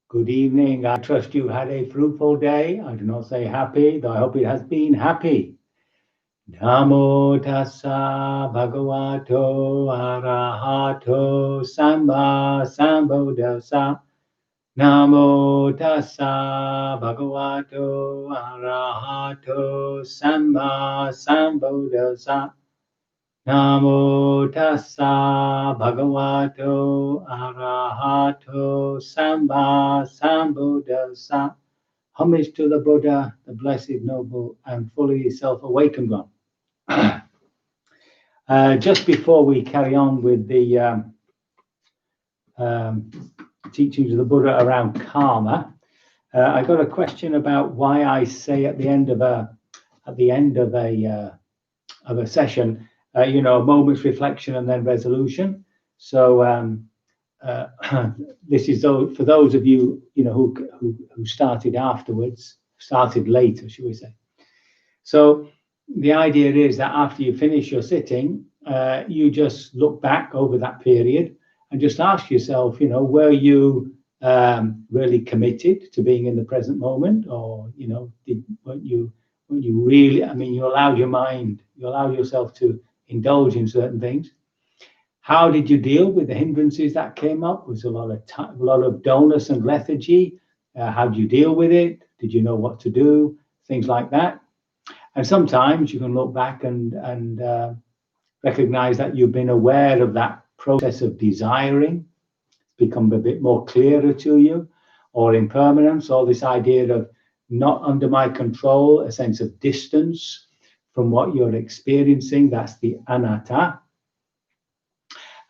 Good evening. I trust you had a fruitful day. I do not say happy, though I hope it has been happy. Namo tassa bhagavato arahato samba sambuddhassa. Namo tassa bhagavato arahato samba sambuddhassa. Namo tassa bhagavato arahato samba sambuddhassa. Homage to the Buddha, the blessed, noble, and fully self-awakened one. Just before we carry on with the teachings of the Buddha around karma, I got a question about why I say at the end of a session, a moment's reflection and then resolution. So this is for those of you, who started afterwards, started later, should we say. So the idea is that after you finish your sitting, you just look back over that period and just ask yourself, were you really committed to being in the present moment, or weren't you really? I mean, you allowed your mind, you allowed yourself to indulge in certain things. How did you deal with the hindrances that came up? Was a lot of dullness and lethargy? How did you deal with it? Did you know what to do? Things like that. And sometimes you can look back and recognize that you've been aware of that process of desiring. It's become a bit more clearer to you, or impermanence, or this idea of not under my control, a sense of distance from what you're experiencing. That's the anatta.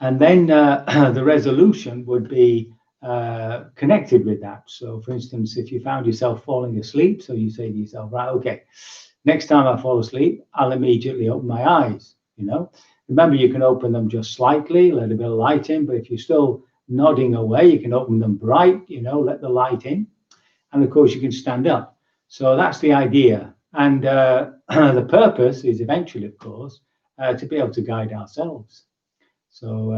And then the resolution would be connected with that. So for instance, if you found yourself falling asleep, so you say to yourself, right, okay, next time I fall asleep, I'll immediately open my eyes. Remember, you can open them just slightly, let a bit of light in, but if you're still nodding away, you can open them bright, let the light in. And of course, you can stand up. So that's the idea. And the purpose is eventually, of course, to be able to guide ourselves. So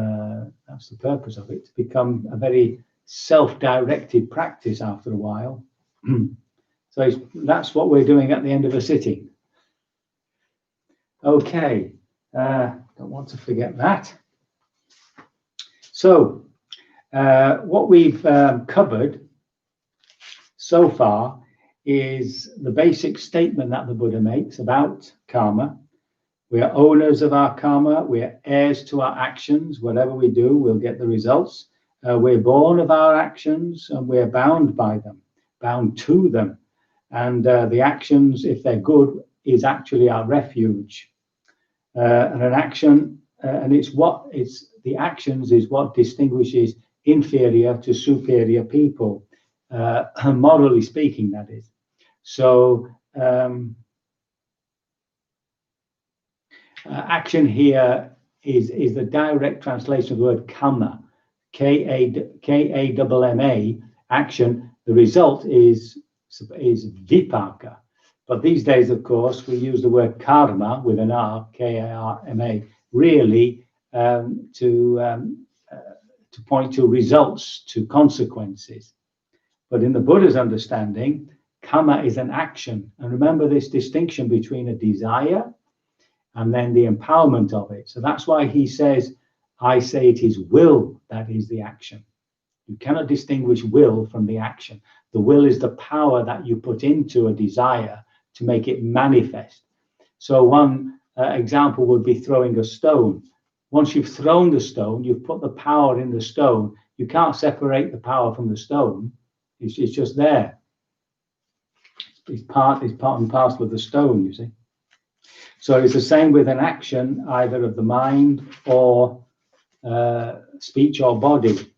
that's the purpose of it, to become a very self-directed practice after a while. So that's what we're doing at the end of a sitting. Okay, don't want to forget that. So what we've covered so far is the basic statement that the Buddha makes about karma. We are owners of our karma. We are heirs to our actions. Whatever we do, we'll get the results. We're born of our actions, and we're bound by them, bound to them. And the actions, if they're good, is actually our refuge. And an action, and the actions is what distinguishes inferior to superior people, morally speaking, that is. So action here is the direct translation of the word kamma, K-A-M-M-A, action. The result is vipaka. But these days, of course, we use the word karma with an R, K-A-R-M-A, really to point to results, to consequences. But in the Buddha's understanding, kamma is an action. And remember this distinction between a desire and then the empowerment of it. So that's why he says, I say it is will that is the action. You cannot distinguish will from the action. The will is the power that you put into a desire to make it manifest. So one example would be throwing a stone. Once you've thrown the stone, you've put the power in the stone. You can't separate the power from the stone. It's just there. It's part and parcel of the stone, you see. So it's the same with an action, either of the mind or speech or body.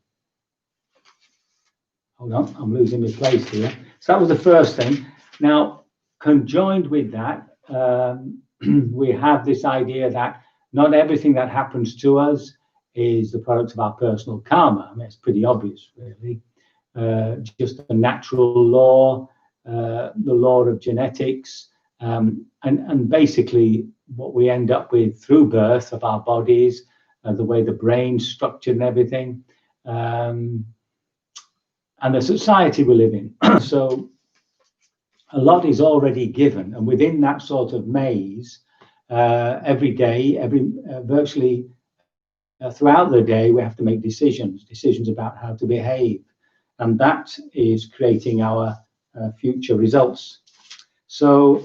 Hold on, I'm losing my place here. So that was the first thing. Now, conjoined with that, we have this idea that not everything that happens to us is the product of our personal karma. I mean, it's pretty obvious, really. Just a natural law, the law of genetics, and basically what we end up with through birth of our bodies, the way the brain's structured and everything. and the society we live in. So a lot is already given, and within that sort of maze, every day, virtually throughout the day, we have to make decisions about how to behave, and that is creating our future results. So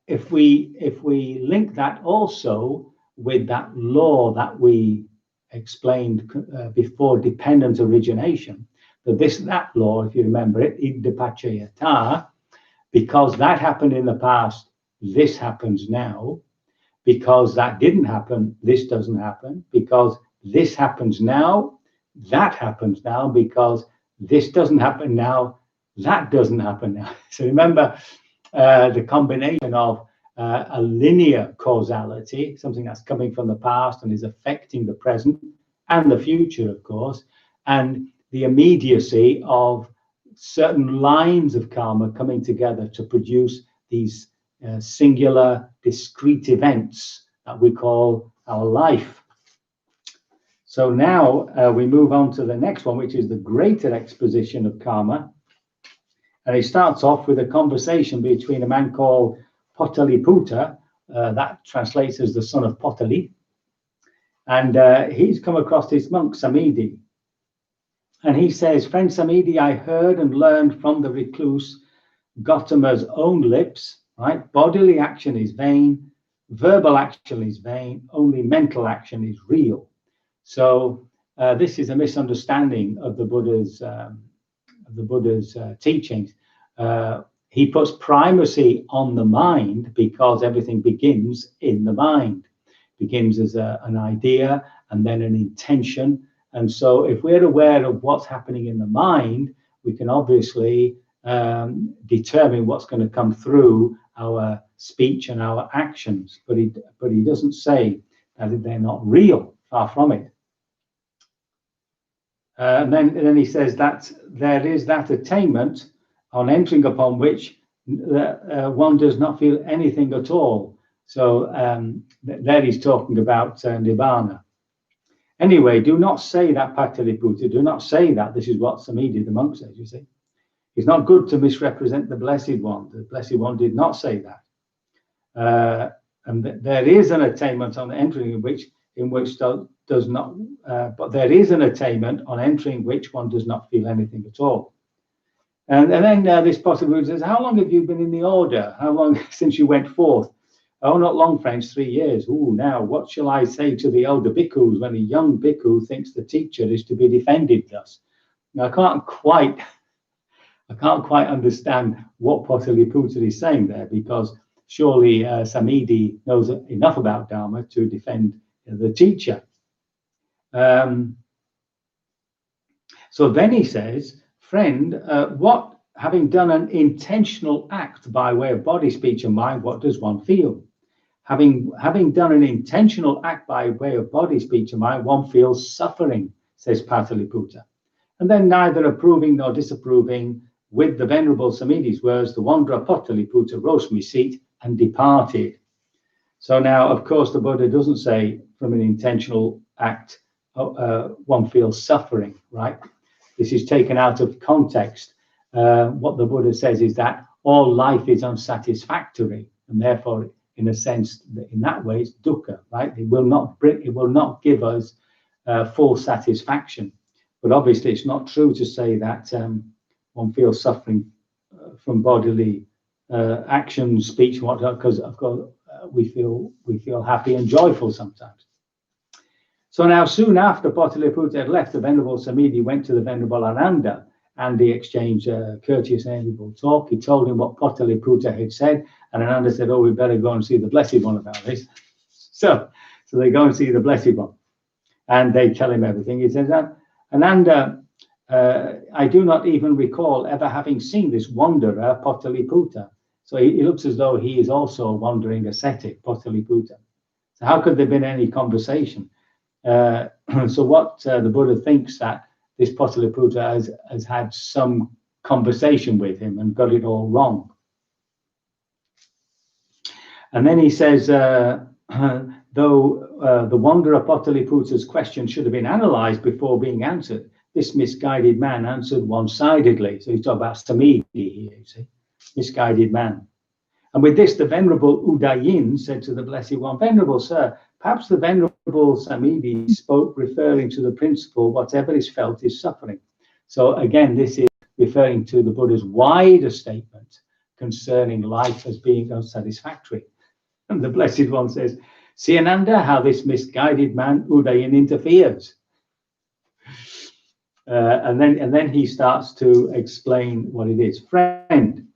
if we link that also with that law that we explained before, dependent origination, that law, if you remember it, idapachayata, because that happened in the past, this happens now. Because that didn't happen, this doesn't happen. Because this happens now, that happens now. Because this doesn't happen now, that doesn't happen now. So remember the combination of a linear causality, something that's coming from the past and is affecting the present and the future, of course, and the immediacy of certain lines of karma coming together to produce these singular, discrete events that we call our life. So now we move on to the next one, which is the greater exposition of karma. And it starts off with a conversation between a man called Pataliputra, that translates as the son of Patali, and he's come across this monk, Samidi. And he says, "Friend Samidi, I heard and learned from the recluse Gautama's own lips, right? Bodily action is vain, verbal action is vain, only mental action is real." So this is a misunderstanding of the Buddha's teachings. He puts primacy on the mind because everything begins in the mind. It begins as an idea and then an intention. And so if we're aware of what's happening in the mind, we can obviously determine what's going to come through our speech and our actions. But he doesn't say that they're not real, far from it. And then he says that there is that attainment on entering upon which one does not feel anything at all. So there he's talking about Nibbana. Anyway, do not say that, Pataliputra. Do not say that. This is what Samidi, the monk, says, you see. It's not good to misrepresent the Blessed One. The Blessed One did not say that. And there is an attainment on entering in which does not, but there is an attainment on entering which one does not feel anything at all. And then this Pataliputra says, "How long have you been in the order? How long since you went forth?" "Oh, not long, friends, 3 years." "Ooh, now what shall I say to the elder bhikkhus when a young bhikkhu thinks the teacher is to be defended thus?" Now, I can't quite understand what Pataliputra is saying there, because surely Samidi knows enough about Dharma to defend the teacher. So then he says, "Friend, what, having done an intentional act by way of body, speech, and mind, what does one feel?" Having done an intentional act by way of body, speech, and mind, one feels suffering, says Pataliputra. And then, neither approving nor disapproving, with the Venerable Samidi's words, the wanderer Pataliputra rose from his seat and departed. So now, of course, the Buddha doesn't say from an intentional act one feels suffering, right? This is taken out of context. What the Buddha says is that all life is unsatisfactory, and therefore, in a sense, in that way, it's dukkha, right? It will not give us full satisfaction. But obviously, it's not true to say that one feels suffering from bodily actions, speech, and whatnot, because of course we feel happy and joyful sometimes. So now, soon after Pataliputra had left, the Venerable Samidi went to the Venerable Ananda, and they exchanged courteous and amiable talk. He told him what Pataliputra had said, and Ananda said, "Oh, we better go and see the Blessed One about this." So they go and see the Blessed One, and they tell him everything. He says, "Ananda, I do not even recall ever having seen this wanderer, Pataliputra." So he looks as though he is also a wandering ascetic, Pataliputra. So how could there have been any conversation? So what the Buddha thinks that this Pataliputra has had some conversation with him and got it all wrong. And then he says, though the wanderer Pataliputra's question should have been analyzed before being answered, this misguided man answered one-sidedly. So he's talking about Samidi here, you see, misguided man. And with this, the Venerable Udayin said to the Blessed One, Venerable Sir, perhaps the Venerable Samidi spoke referring to the principle, whatever is felt is suffering. So again, this is referring to the Buddha's wider statement concerning life as being unsatisfactory. And the Blessed One says, see, Ananda, how this misguided man Udayin interferes. And then he starts to explain what it is. Friend,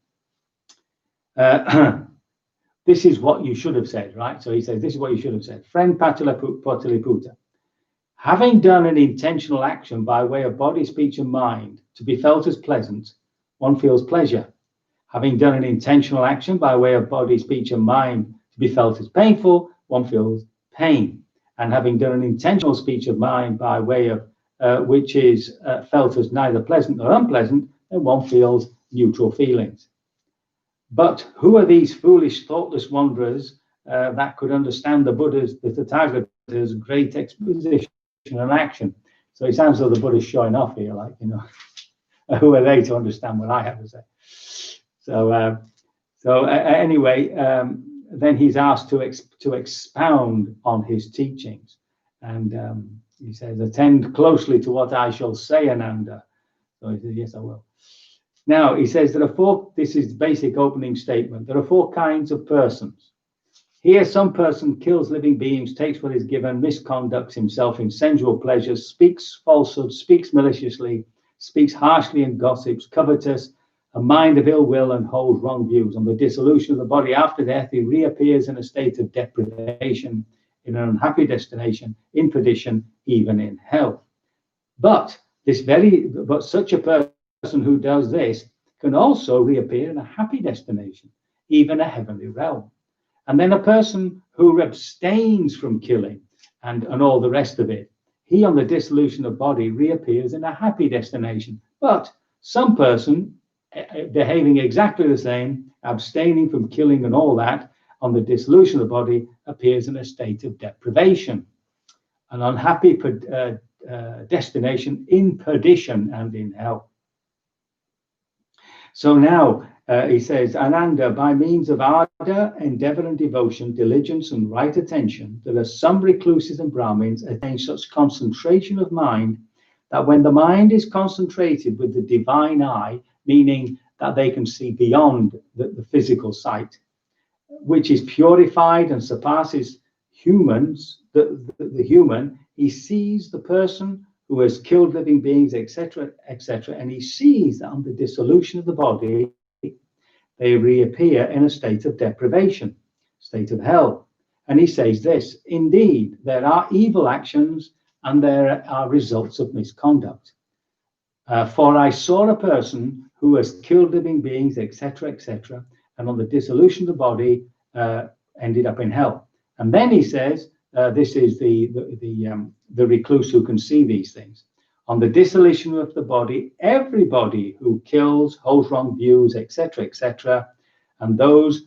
this is what you should have said, right? So he says, this is what you should have said. Friend Pataliputa, having done an intentional action by way of body, speech, and mind to be felt as pleasant, one feels pleasure. Having done an intentional action by way of body, speech, and mind to be felt as painful, one feels pain. And having done an intentional speech of mind by way of which is felt as neither pleasant nor unpleasant, then one feels neutral feelings. But who are these foolish, thoughtless wanderers that could understand the Tathagata's great exposition and action? So it sounds like the Buddha's showing off here, like, you know, who are they to understand what I have to say? So anyway, then he's asked to expound on his teachings, and he says, attend closely to what I shall say, Ananda. So he says, yes, I will. Now, he says there are four, this is the basic opening statement. There are four kinds of persons. Here, some person kills living beings, takes what is given, misconducts himself in sensual pleasures, speaks falsehood, speaks maliciously, speaks harshly and gossips, covetous, a mind of ill will, and holds wrong views. On the dissolution of the body after death, he reappears in a state of deprivation, in an unhappy destination, in perdition, even in hell. But such a person who does this can also reappear in a happy destination, even a heavenly realm. And then a person who abstains from killing and all the rest of it, he on the dissolution of body reappears in a happy destination. But some person behaving exactly the same, abstaining from killing and all that, on the dissolution of the body appears in a state of deprivation, an unhappy destination in perdition and in hell. So now he says, Ananda, by means of ardor, endeavor, and devotion, diligence, and right attention, there are some recluses and Brahmins attain such concentration of mind that when the mind is concentrated with the divine eye, meaning that they can see beyond the physical sight, which is purified and surpasses humans, the human, he sees the person who has killed living beings, etc., etc., and he sees that on the dissolution of the body, they reappear in a state of deprivation, state of hell. And he says this, indeed, there are evil actions and there are results of misconduct. For I saw a person who has killed living beings, etc., etc., and on the dissolution of the body ended up in hell. And then he says, this is the recluse who can see these things. On the dissolution of the body, everybody who kills, holds wrong views, etc., etc., and those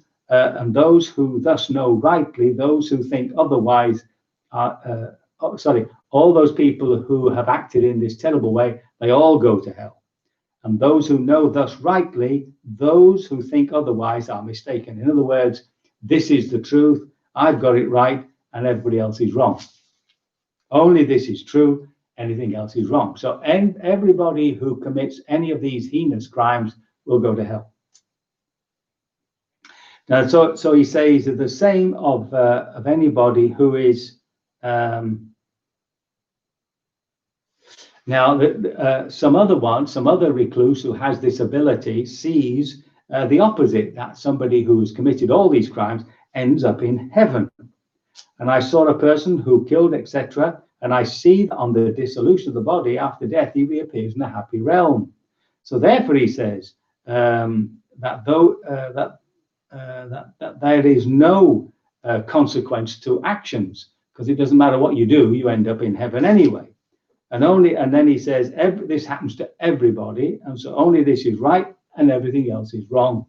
who thus know rightly, those who think otherwise, all those people who have acted in this terrible way, they all go to hell. And those who know thus rightly, those who think otherwise are mistaken. In other words, this is the truth, I've got it right, and everybody else is wrong. Only this is true, anything else is wrong. So everybody who commits any of these heinous crimes will go to hell. Now, so he says that the same of anybody who is now some other recluse who has this ability sees the opposite, that somebody who has committed all these crimes ends up in heaven. And I saw a person who killed, etc., and I see that on the dissolution of the body after death, he reappears in a happy realm. So therefore, he says that there is no consequence to actions, because it doesn't matter what you do, you end up in heaven anyway. And then he says this happens to everybody, and so only this is right, and everything else is wrong.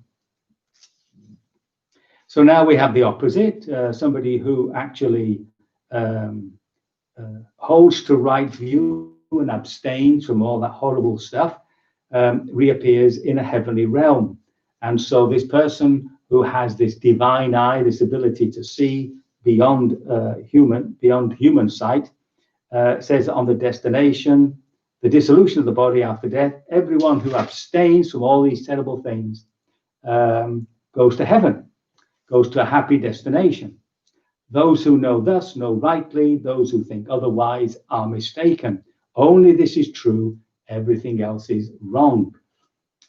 So now we have the opposite, somebody who actually holds to right views and abstains from all that horrible stuff reappears in a heavenly realm. And so this person who has this divine eye, this ability to see beyond human sight, says on the destination, the dissolution of the body after death, everyone who abstains from all these terrible things goes to heaven, goes to a happy destination. Those who know thus know rightly, those who think otherwise are mistaken. Only this is true, everything else is wrong.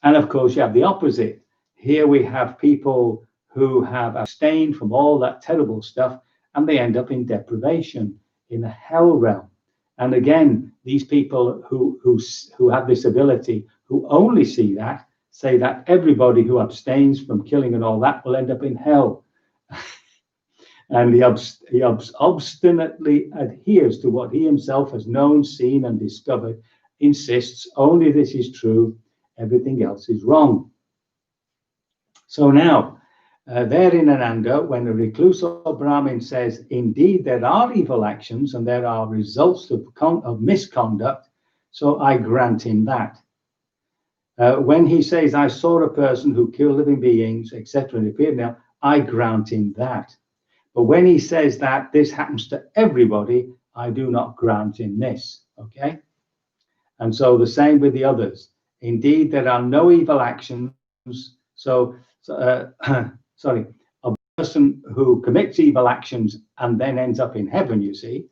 And of course, you have the opposite. Here we have people who have abstained from all that terrible stuff, and they end up in deprivation, in a hell realm. And again, these people who have this ability, who only see that, say that everybody who abstains from killing and all that will end up in hell. And he obstinately adheres to what he himself has known, seen, and discovered, insists only this is true, everything else is wrong. So now, there in Ananda, when a recluse or Brahmin says, indeed, there are evil actions and there are results of misconduct, so I grant him that. When he says, I saw a person who killed living beings, etc., and appeared now, I grant him that. But when he says that this happens to everybody, I do not grant him this. Okay? And so the same with the others. Indeed, there are no evil actions. So sorry, a person who commits evil actions and then ends up in heaven, you see,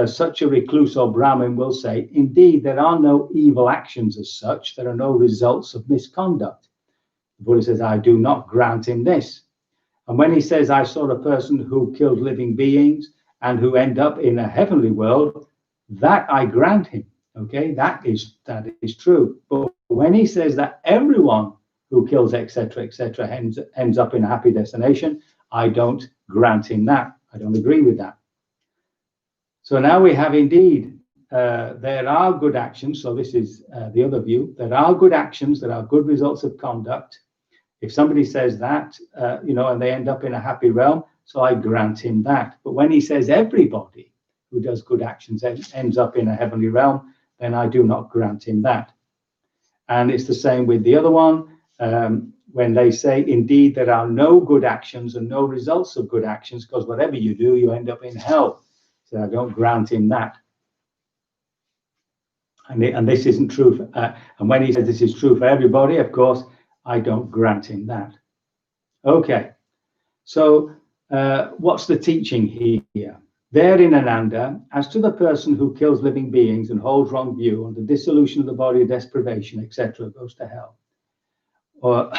such a recluse or Brahmin will say, indeed, there are no evil actions as such. There are no results of misconduct. The Buddha says, I do not grant him this. And when he says, I saw a person who killed living beings and who end up in a heavenly world, that I grant him. Okay, that is true. But when he says that everyone who kills, etc., ends up in a happy destination, I don't grant him that. I don't agree with that. So now we have indeed, there are good actions. So this is the other view. There are good actions. There are good results of conduct. If somebody says that, and they end up in a happy realm, so I grant him that. But when he says everybody who does good actions ends up in a heavenly realm, then I do not grant him that. And it's the same with the other one. When they say, indeed, there are no good actions and no results of good actions, because whatever you do, you end up in hell. So I don't grant him that. And this isn't true. And when he says this is true for everybody, of course, I don't grant him that. Okay. So what's the teaching here? There in Ananda, as to the person who kills living beings and holds wrong view on the dissolution of the body, deprivation, etc., goes to hell. Or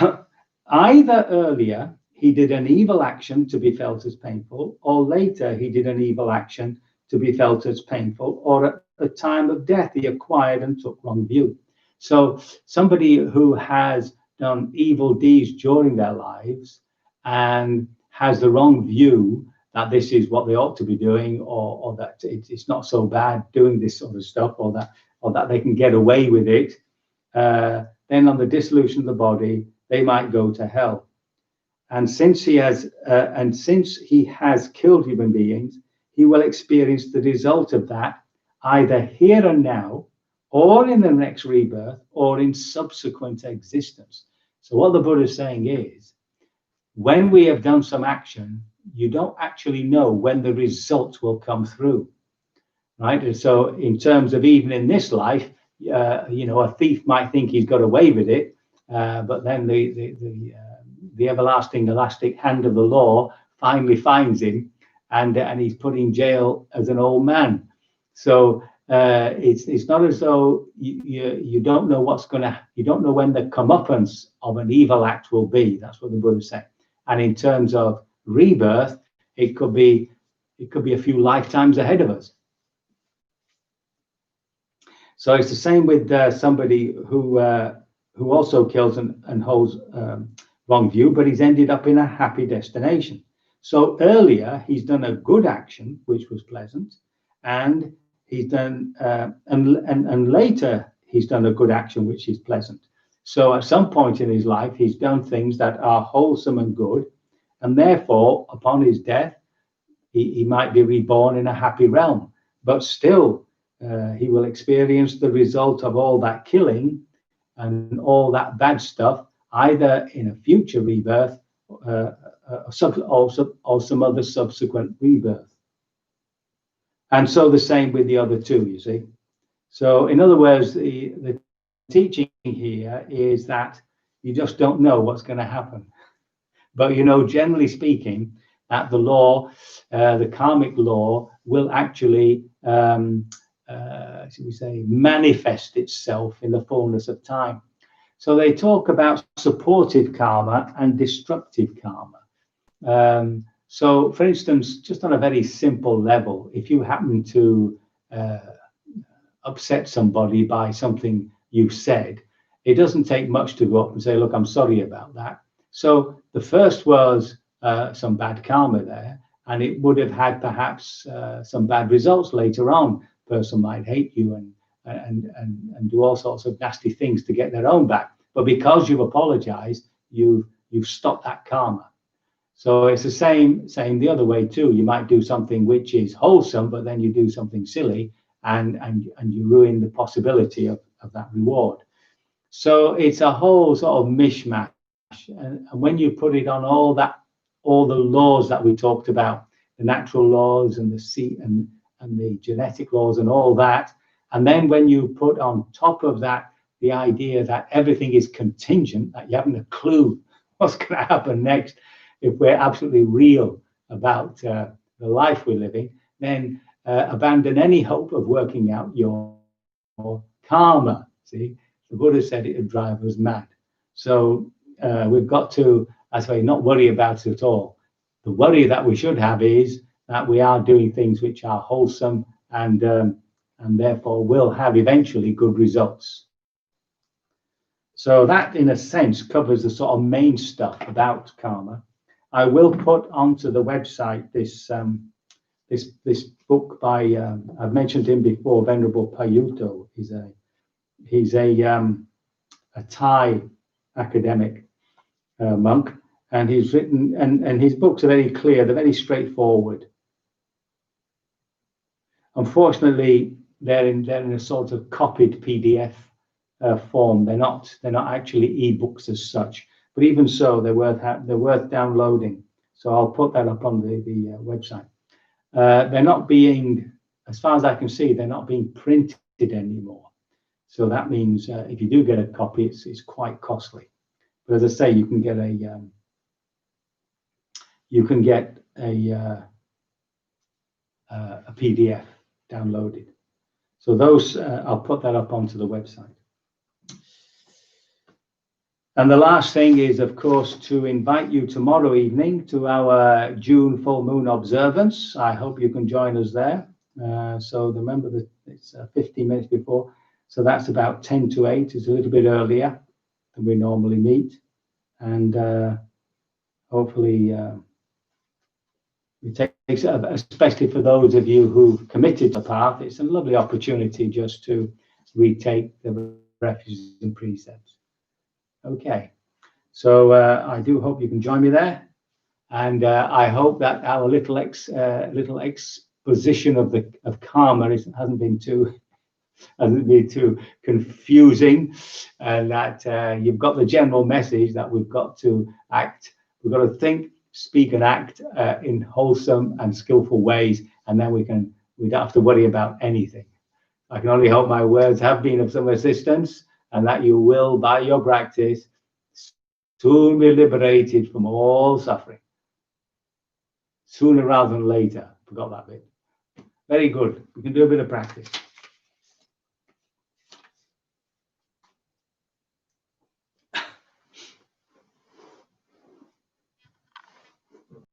either earlier he did an evil action to be felt as painful, or later he did an evil action to be felt as painful, or at the time of death he acquired and took wrong view. So somebody who has done evil deeds during their lives and has the wrong view that this is what they ought to be doing, or that it's not so bad doing this sort of stuff, or that they can get away with it, then on the dissolution of the body, they might go to hell. And since he has killed human beings, he will experience the result of that either here and now, or in the next rebirth, or in subsequent existence. So what the Buddha is saying is, when we have done some action, you don't actually know when the result will come through, right? And so in terms of even in this life, a thief might think he's got away with it, but then the everlasting elastic hand of the law finally finds him, and he's put in jail as an old man. So it's not as though you don't know you don't know when the comeuppance of an evil act will be. That's what the Buddha said. And in terms of rebirth, it could be a few lifetimes ahead of us. So it's the same with somebody who also kills and holds wrong view, but he's ended up in a happy destination. So earlier he's done a good action, which was pleasant, and he's done and later he's done a good action, which is pleasant. So at some point in his life, he's done things that are wholesome and good, and therefore, upon his death, he might be reborn in a happy realm. But still, he will experience the result of all that killing and all that bad stuff, either in a future rebirth or some other subsequent rebirth. And so the same with the other two, you see. So in other words, the teaching here is that you just don't know what's going to happen. But, you know, generally speaking, that the law, the karmic law, will actually, should we say, manifest itself in the fullness of time. So they talk about supportive karma and destructive karma. So, for instance, just on a very simple level, if you happen to upset somebody by something you said, it doesn't take much to go up and say, look, I'm sorry about that. So the first was some bad karma there, and it would have had perhaps some bad results later on. Person might hate you and do all sorts of nasty things to get their own back. But because you've apologized, you've stopped that karma. So it's the same the other way too. You might do something which is wholesome, but then you do something silly, and you ruin the possibility of that reward. So it's a whole sort of mishmash. And when you put it on all the laws that we talked about, the natural laws and the sea and the genetic laws and all that, and then when you put on top of that the idea that everything is contingent, that you haven't a clue what's going to happen next, if we're absolutely real about the life we're living, then abandon any hope of working out your karma. See, the Buddha said it would drive us mad. So we've got to, I say, not worry about it at all. The worry that we should have is that we are doing things which are wholesome and therefore will have eventually good results. So that, in a sense, covers the sort of main stuff about karma. I will put onto the website this book by I've mentioned him before, Venerable Payutto. He's a Thai academic monk, and he's written and his books are very clear. They're very straightforward. Unfortunately, they're in a sort of copied PDF form. They're not actually ebooks as such. But even so, they're worth downloading. So I'll put that up on the website. They're not being, as far as I can see, they're not being printed anymore. So that means if you do get a copy, it's quite costly. But as I say, you can get a PDF downloaded. So those I'll put that up onto the website. And the last thing is, of course, to invite you tomorrow evening to our June full moon observance. I hope you can join us there. So remember that it's 15 minutes before. So that's about 10 to 8. It's a little bit earlier than we normally meet. And hopefully it takes, especially for those of you who've committed to the path, it's a lovely opportunity just to retake the refuges and precepts. Okay, so I do hope you can join me there, and I hope that our little exposition of karma hasn't been too confusing, and that you've got the general message that we've got to act, we've got to think, speak, and act in wholesome and skillful ways, and then we don't have to worry about anything. I can only hope my words have been of some assistance, and that you will, by your practice, soon be liberated from all suffering. Sooner rather than later. Forgot that bit. Very good. We can do a bit of practice.